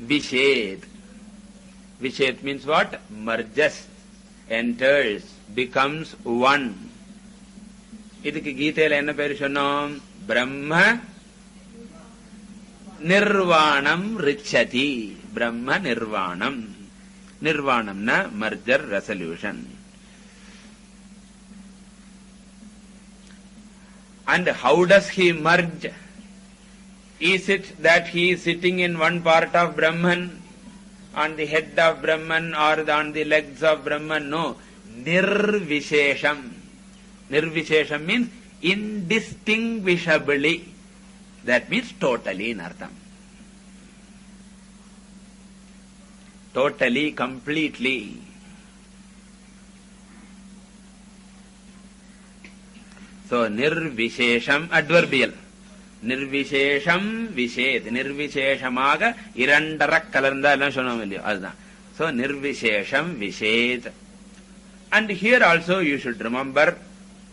Vished. Vished means what? Merges, enters, becomes one. இதுக்கு கீதையில என்ன பேரு சொன்னோம்? பிரம்ம நிர்வாணம் ரிச்சதி. பிரம்ம நிர்வாணம். Nirvanamna, merger resolution. And how does he merge? Is it that he is sitting in one part of Brahman, on the head of Brahman or on the legs of Brahman? No. Nirvishesham. Nirvishesham means indistinguishably. That means totally in Artham. Totally, completely. So, nirvishesham, adverbial. Nirvishesham vished. Nirvisheshamaga irandara kalarnda ellam sonnom illaya. Adhan. So, nirvishesham vished. And here also you should remember,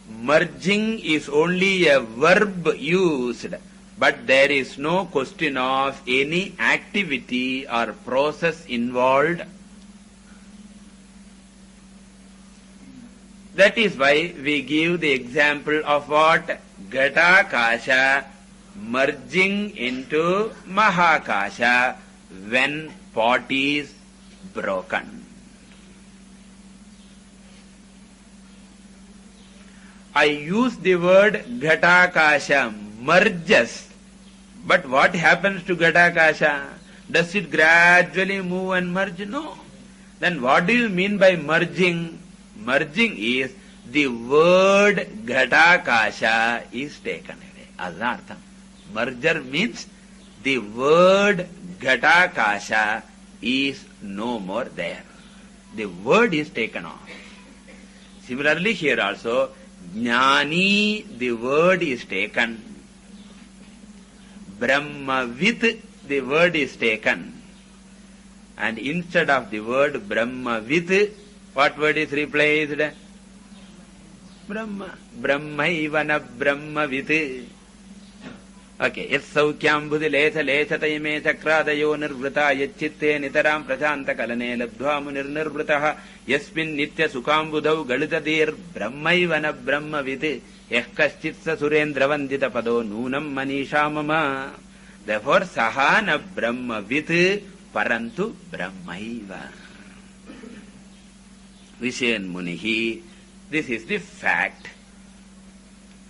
merging is only a verb used. But there is no question of any activity or process involved. That is why we give the example of what? Ghatakasha merging into Mahakasha when pot is broken. I use the word Ghatakasha, merges. But what happens to Ghatakasha? Does it gradually move and merge? No. Then what do you mean by merging? Merging is the word Ghatakasha is taken away. Adhartham. Merger means the word Ghatakasha is no more there. The word is taken off. Similarly here also, Jnani, the word is taken. Brahmavid, the word is taken. And instead of the word Brahmavid, what word is replaced? Brahma. Brahmaivana Brahmavid. Okay. Yat saukyambudhi letha lethatayime chakradayo nirvrita yacchitte nitaram prachanta kalane labdhva munir nirvritaha yasmin nitya sukambudhau galitadir Brahmaivana Brahmavid. Yakaschitsa surendravandita pado nunam manisha mama. Therefore, sahana brahmavid parantu brahmaiva. Vishayan munihi. This is the fact.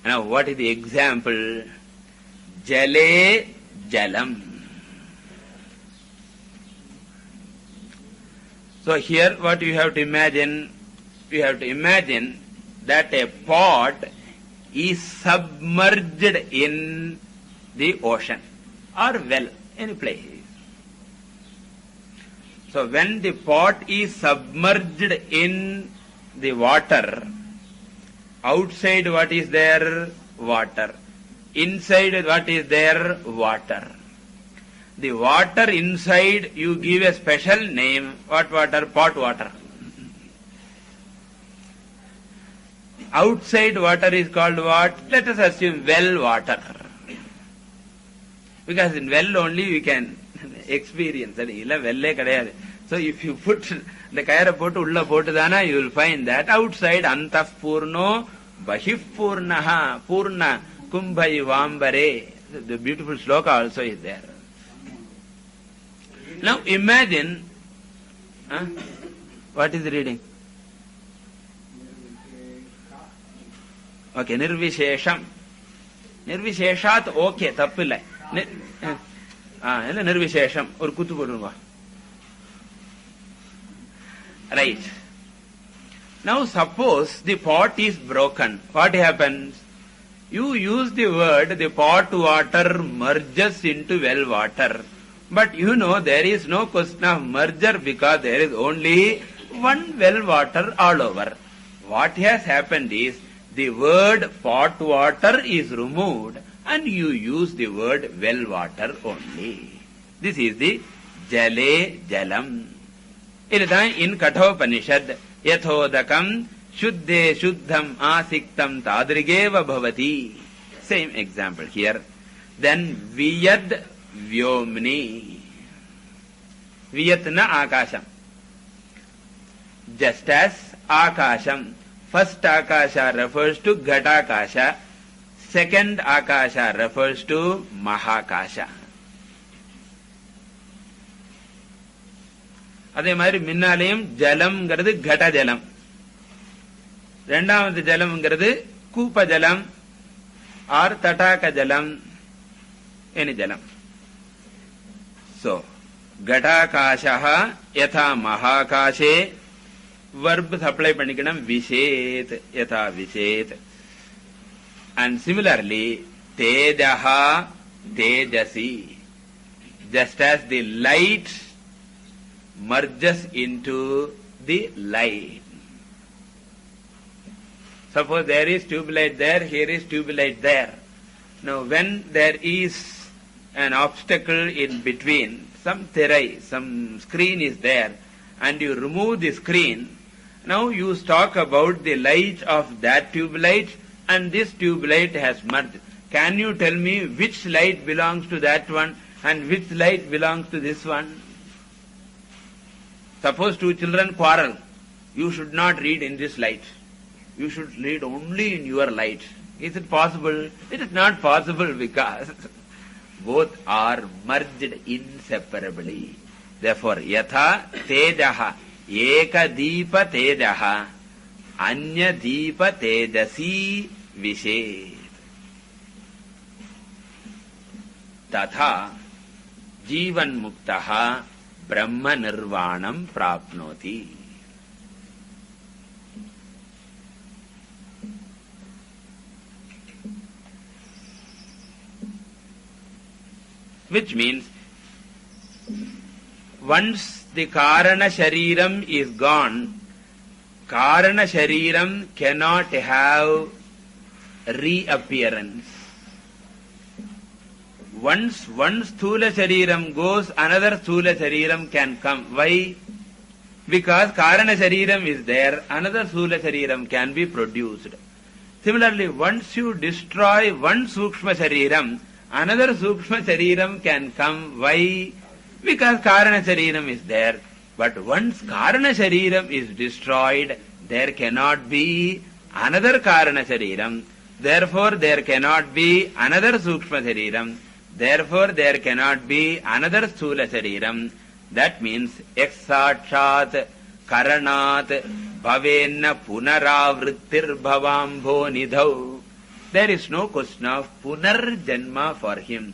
Now, what is the example? Jale jalam. So, here what you have to imagine? You have to imagine that a pot is submerged in the ocean or well, any place. So when the pot is submerged in the water, outside what is there? Water. Inside what is there? Water. The water inside you give a special name. What water? Pot water. Outside water is called what? Let us assume well water. Because in well only we can experience it. So if you put the kayara potu ulla potudana, you will find that outside antah purno bahih purnaha purna kumbhai vambare. The beautiful sloka also is there. Now imagine, what is the reading? Okay, nirvishesham. Nirvisheshat okay, tappilla. Nirvishesham. Or kutu podunga. Right. Now suppose the pot is broken. What happens? You use the word, the pot water merges into well water. But you know there is no question of merger because there is only one well water all over. What has happened is the word pot water is removed and you use the word well water only. This is the jale jalam. In Kathopanishad, yathodakam shuddhe shuddham asiktam tadrigeva bhavati. Same example here. Then viyad vyomni. Viyatna Akasham. Just as Akasham, first Akasha refers to Ghatakasha, second Akasha refers to Mahakasha. அதே மாதிரி மின்னாலயம் ஜலம்ங்கிறது கட ஜலம், இரண்டாவது ஜலம்ங்கிறது கூப்ப ஜலம் R தடாக ஜலம், any jalam. So, Ghatakashaha yatha Mahakashe, verb supply பண்ணிக்கணும் Vishet yatha Vishet. And similarly, Tejaha Tejasi, just as the light merges into the light. Suppose there is tube light there, here is tube light there. Now when there is an obstacle in between, some terai, some screen is there, and you remove the screen, now you talk about the light of that tube light and this tube light has merged. Can you tell me which light belongs to that one and which light belongs to this one? Suppose two children quarrel, you should not read in this light. You should read only in your light. Is it possible? It is not possible because both are merged inseparably. Therefore, yatha tejaha eka deepa tejaha anya deepa tejasi vishet. Tatha jivan muktaha brahma nirvanam prapnoti. Which means, once the Karana Shariram is gone, Karana Shariram cannot have reappearance. Once one Sthula Shariram goes, another Sthula Shariram can come. Why? Because Karana Shariram is there, another Sthula Shariram can be produced. Similarly, once you destroy one Sukshma Shariram, another Sukshma Shariram can come. Why? Because Karana Shariram is there. But once Karana Shariram is destroyed, there cannot be another Karana Shariram. Therefore, there cannot be another Sukshma Shariram. Therefore, there cannot be another Sthula Shariram. That means, Eksakshat Karanat Bhavenna Punaravrittir Bhavambho Nidhau. There is no question of Punar Janma for him.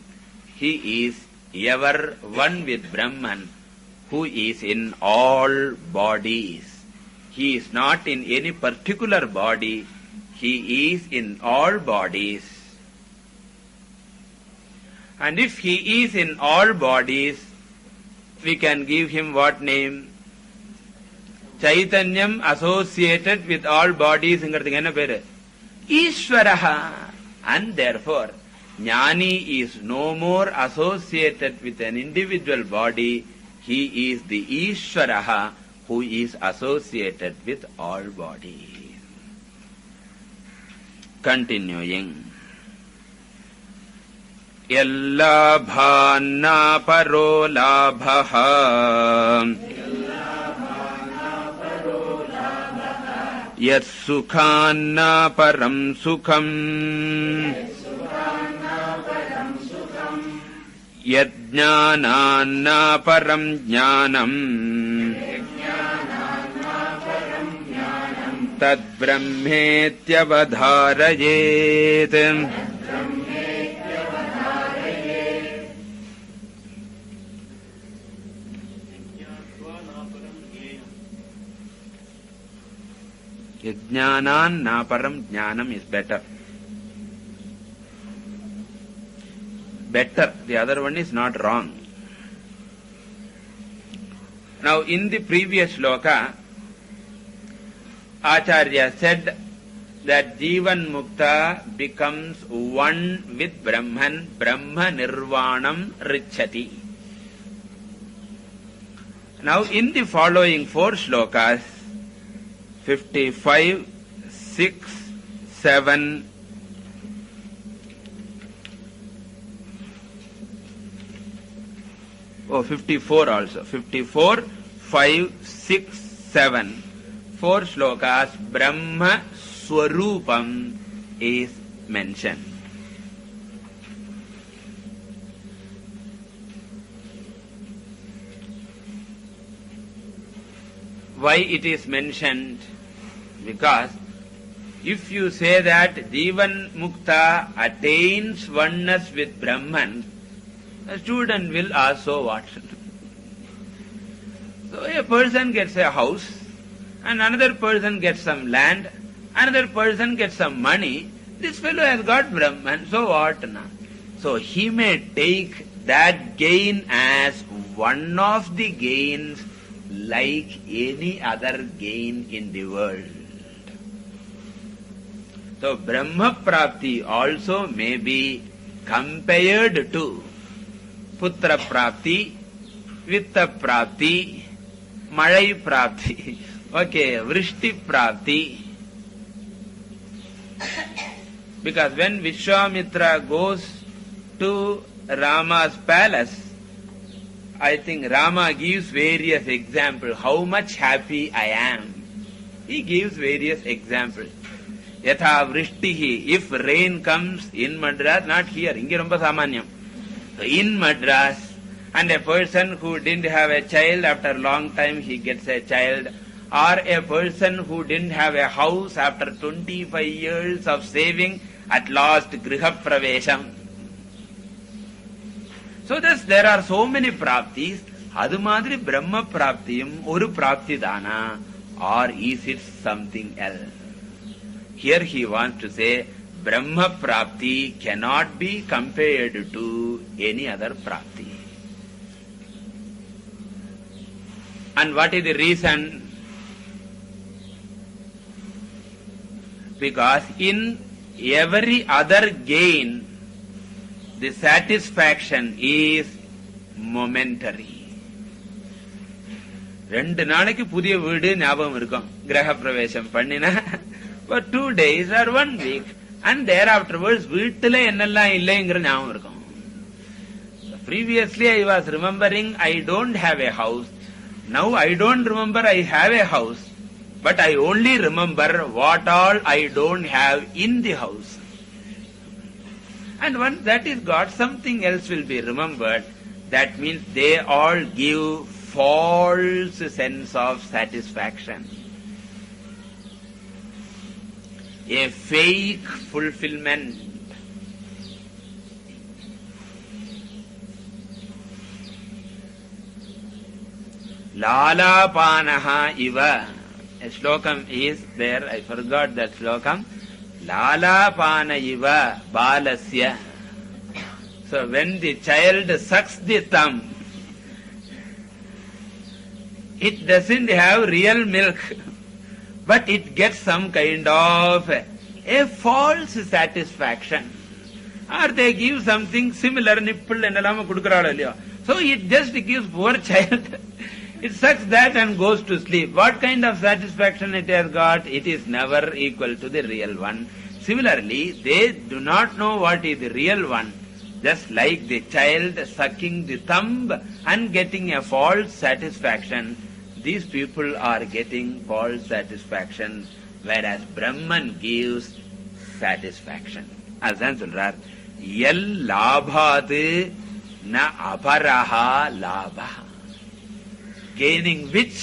He is ever one with Brahman, who is in all bodies. He is not in any particular body. He is in all bodies. And if he is in all bodies, we can give him what name? Chaitanyam associated with all bodies. Ishvaraha. And therefore, Jnani is no more associated with an individual body. He is the Ishvaraha who is associated with all bodies. Continuing. Yallabhanna paro labhaha Yat sukhanna param sukham Yat jnananna param jnanam Tad brahmetyavadharayet. Jnanan naparam jnanam is better. Better. The other one is not wrong. Now in the previous shloka, Acharya said that Jivan Mukta becomes one with Brahman, Brahma Nirvanam Richati. Now in the following four shlokas, 55, 6, 7, Oh, 54 also. 54, 5, 6, 7. 4 shlokas, Brahma Swarupam is mentioned. Why it is mentioned? Because if you say that Jivan Mukta attains oneness with Brahman, a student will ask, so what? So a person gets a house, and another person gets some land, another person gets some money. This fellow has got Brahman, so what? So he may take that gain as one of the gains like any other gain in the world. So Brahma Prapti also may be compared to Putra Prapti, Vitta Prapti, Malai Prapti, okay, Vrishti Prapti. Because when Vishwamitra goes to Rama's palace, I think Rama gives various examples, how much happy I am. He gives various examples. Yatha Vrishtihi, if rain comes in Madras, not here, inge romba samanyam. In Madras, and a person who didn't have a child, after a long time he gets a child, or a person who didn't have a house, after 25 years of saving, at last Griha Pravesham. So thus there are so many praptis. Adu madri Brahma Praptiyam oru prapti dana, or is it something else? Here he wants to say Brahma Prapti cannot be compared to any other Prapti. And what is the reason? Because in every other gain, the satisfaction is momentary. 2 நாளைக்கு புதிய வீடு ஞாபகம் இருக்கும் கிரக பிரவேசம் பண்ணினா, for 2 days or 1 week, and thereafterwards வீட்டுல என்னெல்லாம் இல்லைங்கிற ஞாபகம் இருக்கும். Previously I was remembering I don't have a house. Now I don't remember I have a house, but I only remember what all I don't have in the house. And once that is got, something else will be remembered. That means they all give false sense of satisfaction. A fake fulfillment. Lalapanaha iva. A slokam is there, I forgot that slokam. Lalapana iva balasya. So when the child sucks the thumb, it doesn't have real milk, but it gets some kind of a false satisfaction. Or they give something similar, nipple and alama kudukarala. So it just gives poor child. It sucks that and goes to sleep. What kind of satisfaction it has got? It is never equal to the real one. Similarly, they do not know what is the real one. Just like the child sucking the thumb and getting a false satisfaction, these people are getting false satisfaction, whereas Brahman gives satisfaction. Azan சொல்றார், L லாபாது ந அபரஹா லாபஹா. Gaining which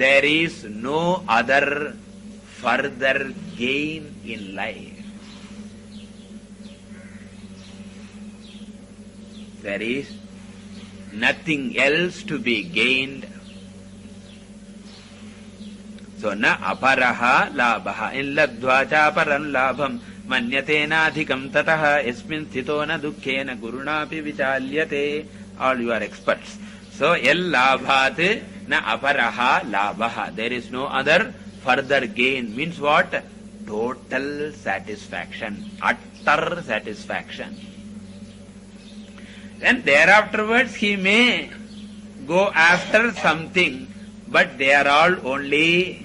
there is no other further gain in life. There is nothing else to be gained. So na aparaha labha in ladva chaparan labham manyatena adhikam tataha esmin sthito na dukkhena gurunapi vichalyate. All you are experts. So el labhat na aparaha labha. There is no other further gain. Means what? Total satisfaction, utter satisfaction. Then thereafterwards he may go after something, but they are all only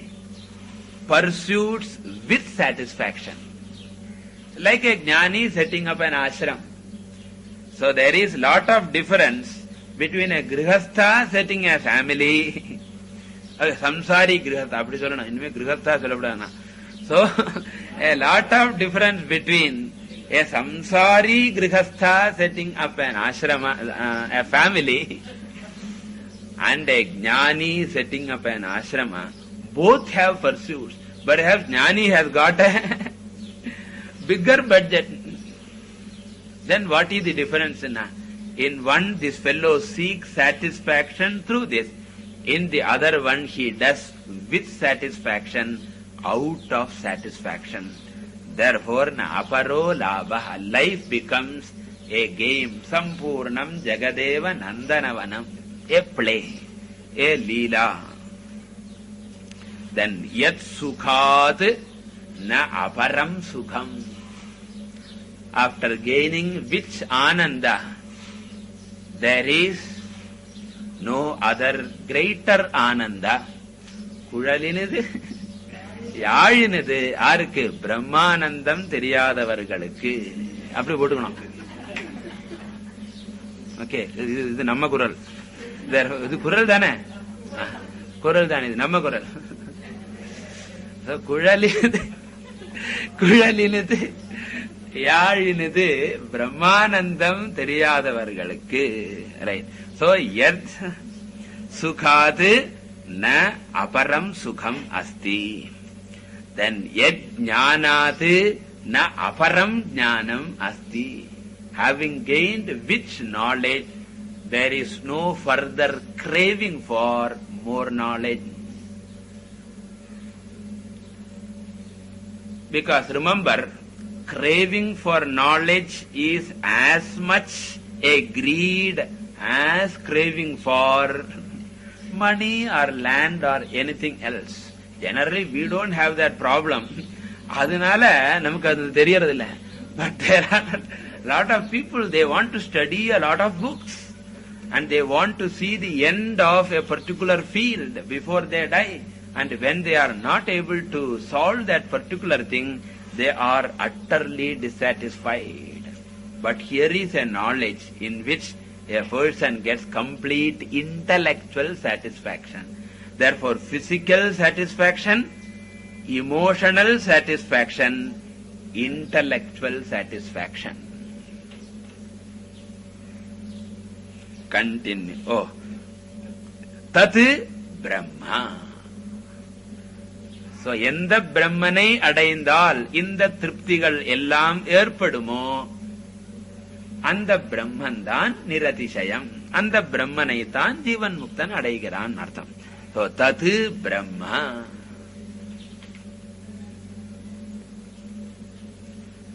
pursuits with satisfaction. Like a jnani setting up an ashram. So there is lot of difference between a grihastha setting a family, samsari grihastha, அப்படி சொல்லணும், இனிமே grihastha சொல்லக்கூடாதுனா. So, a lot of difference between a samsari grihastha setting up an ashrama, a family, and a jnani setting up an ashrama. Both have pursuits. Perhaps jnani has got a bigger budget. Then what is the difference? In one, this fellow seeks satisfaction through this. In the other one, he does with satisfaction, out of satisfaction. Therefore, na aparo labha. Life becomes a game. Sampurnam jagadeva nandanavanam. A play. A leela. Then yat sukhat na aparam sukham. After gaining which ananda, there is no other greater ananda. குழலினது யாழினது யாருக்கு? பிரம்மானந்தம் தெரியாதவர்களுக்கு. அப்படி போட்டுக்கணும். Okay, இது நம்ம குரல். இது குரல் தானே? குரல் தானே, இது நம்ம குரல். குழலினது யாழினது பிரம்மானந்தம் தெரியாதவர்களுக்கு. ரைட். சோ யத் சுகாது ந அபரம் சுகம் அஸ்தி. Then yet jnanatu na aparam jnanam asti. Having gained which knowledge, there is no further craving for more knowledge. Because remember, craving for knowledge is as much a greed as craving for money or land or anything else. Generally, we don't have that problem. அதனால நமக்கு அது தெரியறதில்ல. But there are a lot of people, they want to study a lot of books and they want to see the end of a particular field before they die. And when they are not able to solve that particular thing, they are utterly dissatisfied. But here is a knowledge in which a person gets complete intellectual satisfaction. Therefore, physical satisfaction, emotional satisfaction, intellectual satisfaction. Continue. Oh, Tat Brahma. So, எந்த பிரம்மனை அடைந்தால் இந்த திருப்திகள் எல்லாம் ஏற்படுமோ அந்த பிரம்மன் தான் நிரதிசயம். அந்த பிரம்மனை தான் ஜீவன் முக்தன் அடைகிறான் அர்த்தம். So, Tat Brahma.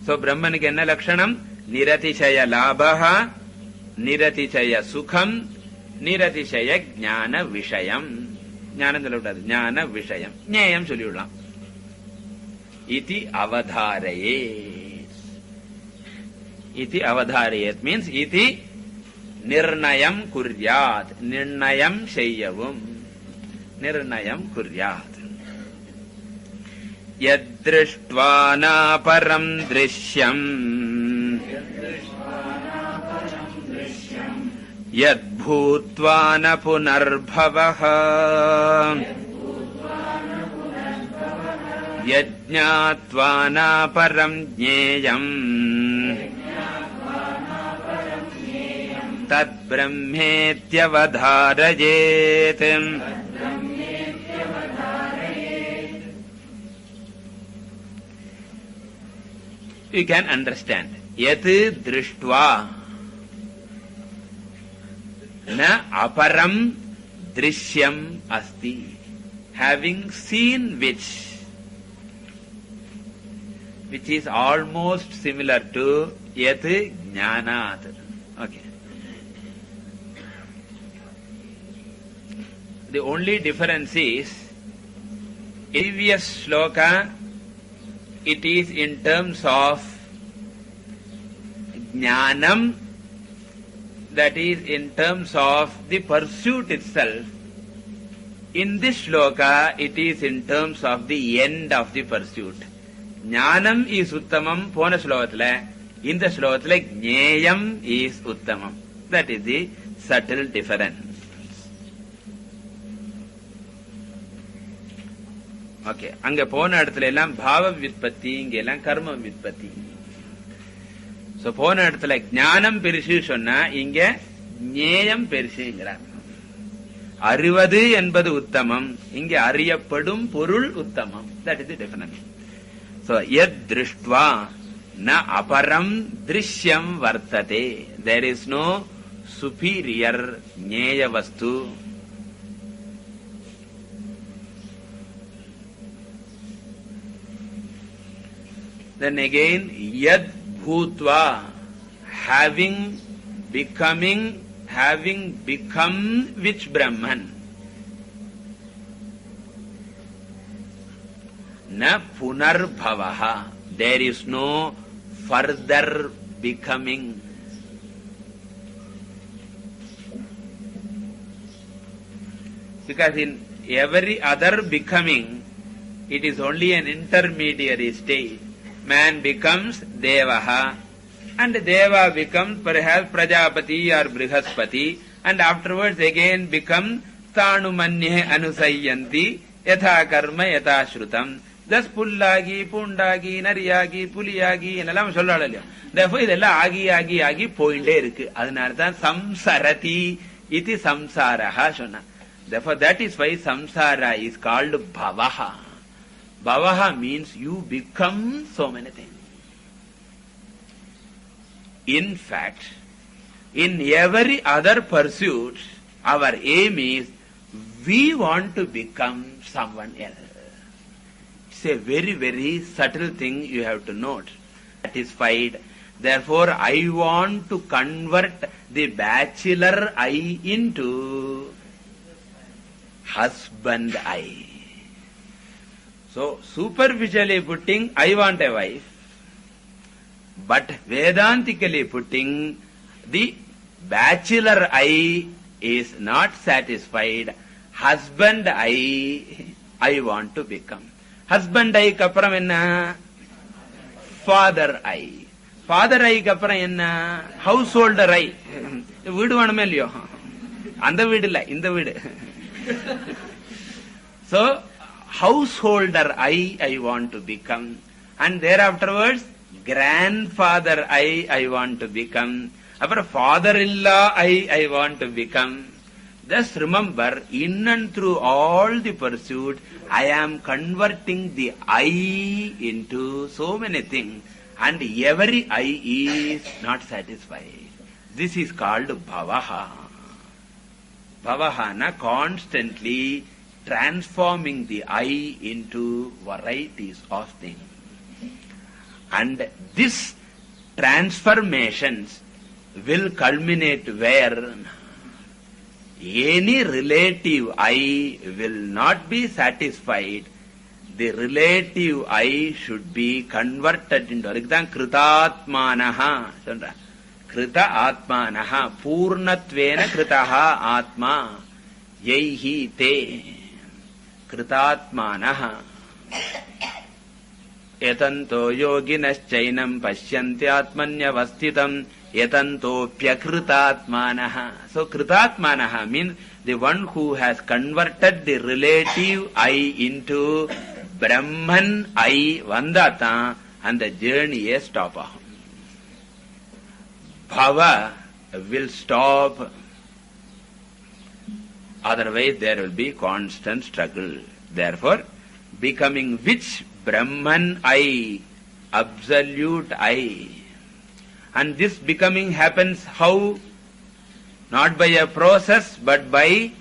So, பிரம்மனுக்கு என்ன லட்சணம்? நிரதிசய லாபஹ, நிரதிசய சுகம், நிரதிசய ஞான விஷயம். ஞானம் சொல்லக்கூடாது, ஞான விஷயம். ஞேயம் சொல்லிவிடலாம். இதி அவதாரயே. இதி அவதாரயேத் மீன்ஸ் இதி நிர்ணயம் குர்யாத். நிர்ணயம் செய்யவும். நிர்ணயம் குர்யாத். யத்ருஷ்ட்வா நாபரம் த்ருஷ்யம் யத்பூத்வா ந புனர்பவஹ யஜ்ஞாத்வா நாபரம் ஜ்ஞேயம் தத் பிரம்மேத்யவதாரயேத். You can understand. Yat drishtva na aparam drishyam asti. Having seen which is almost similar to yat jnanat. Okay. The only difference is, previous shloka, it is in terms of jnanam, that is in terms of the pursuit itself. In this shloka, it is in terms of the end of the pursuit. Jnanam is uttamam pona shlokathila. In the shlokathila, jneyam is uttamam. That is the subtle difference. Okay. அங்க போன இடத்துல எல்லாம் பாவ வித்பத்தி, இங்க எல்லாம் கர்ம வித்பத்தி. So போன இடத்துல ஞானம் பெருசு சொன்னா இங்க ஞேயம் பெருசுங்கிறார். அறிவது என்பது உத்தமம், இங்க அறியப்படும் பொருள் உத்தமம். That is the difference. So yad drishtva na aparam drishyam vartate. There is no superior ஞேய vastu. Then again, yad bhutva, having become which Brahman. Na punarbhavaha, there is no further becoming. Because in every other becoming, it is only an intermediary stage. Man becomes Devaha, and Deva becomes perhaps Prajapati or Brihaspati, and afterwards again becomes Tanumanye Anusayanti, Yatha Karma Yatha Shrutam. Thus Pullagi, Pundagi, Nariyagi, Puliyagi, and Alam Solalaya. Therefore, idella agi pointe irukku. Adanartha samsarati iti samsaraha sonna. Therefore, that is why samsara is called bhavaha. Bhavaha means you become so many things. In fact, in every other pursuit, our aim is we want to become someone else. It's a very, very subtle thing you have to note. Satisfied. Therefore, I want to convert the bachelor I into husband I. So, superficially putting, I want a wife. But Vedantically putting, the bachelor I is not satisfied. Husband I want to become. Husband I kapram enna? Father I. Father I kapram enna? Householder I. Veedu vanumelliyo? Andha veedu illa, indha veedu. So, householder I want to become. And thereafterwards, grandfather I want to become. Apar father-in-law I want to become. Just remember, in and through all the pursuit, I am converting the I into so many things, and every I is not satisfied. This is called bhavaha. Bhavahana, constantly transforming the I into varieties of things. And this transformations will culminate where any relative I will not be satisfied. The relative I should be converted into kritatmanaha. Krita atmanaha. Purnatvena kritaha atma. Yaihi te. Kritatmanaha. Yatanto yoginaschainam pashyanti atmanyavastitam yatanto pyakritatmanaha. So kritatmanaha means the one who has converted the relative I into Brahman I vandata, and the journey is stop. Bhava will stop. Otherwise there will be constant struggle. Therefore, becoming which Brahman I, absolute I. And this becoming happens how? Not by a process, but by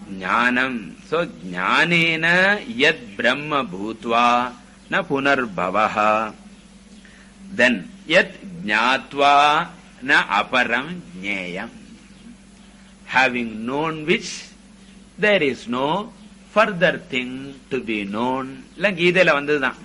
jnanam. So, jnanena yad brahma bhutva na punarbhavaha. Then, yad jnatva na aparam jneyam. Having known which, there is no further thing to be known. La Geethela vandadha.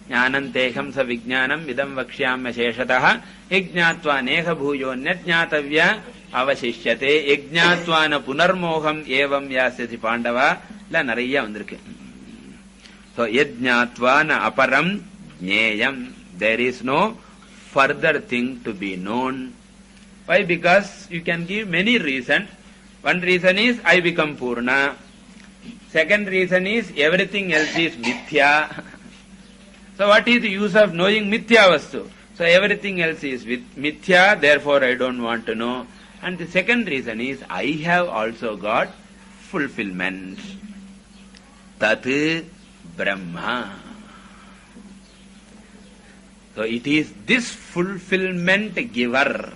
Jnanam teham sa vijnanam vidam vakshyamya sheshatah yajnatva neha bhuyo nyatnyatavya avashishyate yajnatva na punarmoham evam yasyati pandava. La nariya vandirukku. So yajnatva na aparam jneyam. There is no further thing to be known. Why? Because you can give many reasons. One reason is I become Purna. Second reason is everything else is Mithya. So what is the use of knowing Mithya Vastu? So everything else is Mithya, therefore I don't want to know. And the second reason is I have also got fulfillment. Tat Brahma. So it is this fulfillment giver.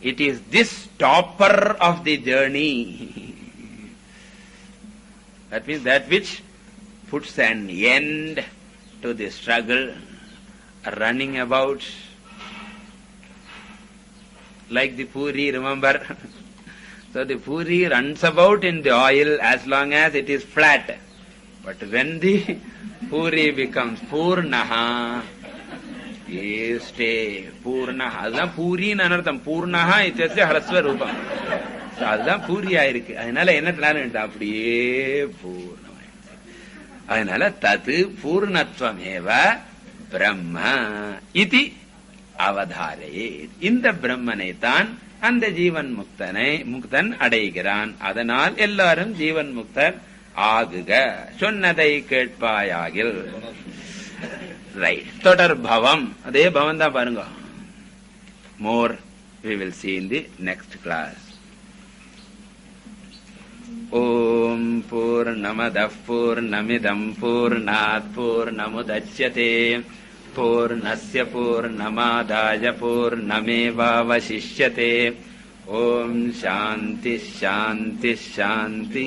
It is this stopper of the journey. That means that which puts an end to the struggle, running about. Like the puri, remember? So the puri runs about in the oil as long as it is flat. But when the puri becomes Purnaha, you stay. Purnaha. Adhan puri nanartham. Purnaha ityasya harasva rupam. So adhan puri ayirukku. Adhanala enna thalan apdiye purnamai. Adhanala tat purnatvam eva Brahma iti avadharayet. இந்த பிரம்மனை தான் அந்த ஜீவன் முக்தன் அடைகிறான். அதனால் எல்லாரும் ஜீவன் முக்தர் ஆகுக. சொன்னதை கேட்பாயாகில். Right. தொடர் பவம். அதே பவம் தான் பாருங்க. More we will see in the next class. ஓம் பூர்ணமதః பூர்ணமிதம் பூர்ணாத் பூர்ணமுதச்யதே பூர்ணஸ்ய பூர்ணமாதாய பூர்ணமேவாவசிஷ்யதே. ஓம் சாந்தி சாந்தி சாந்தி.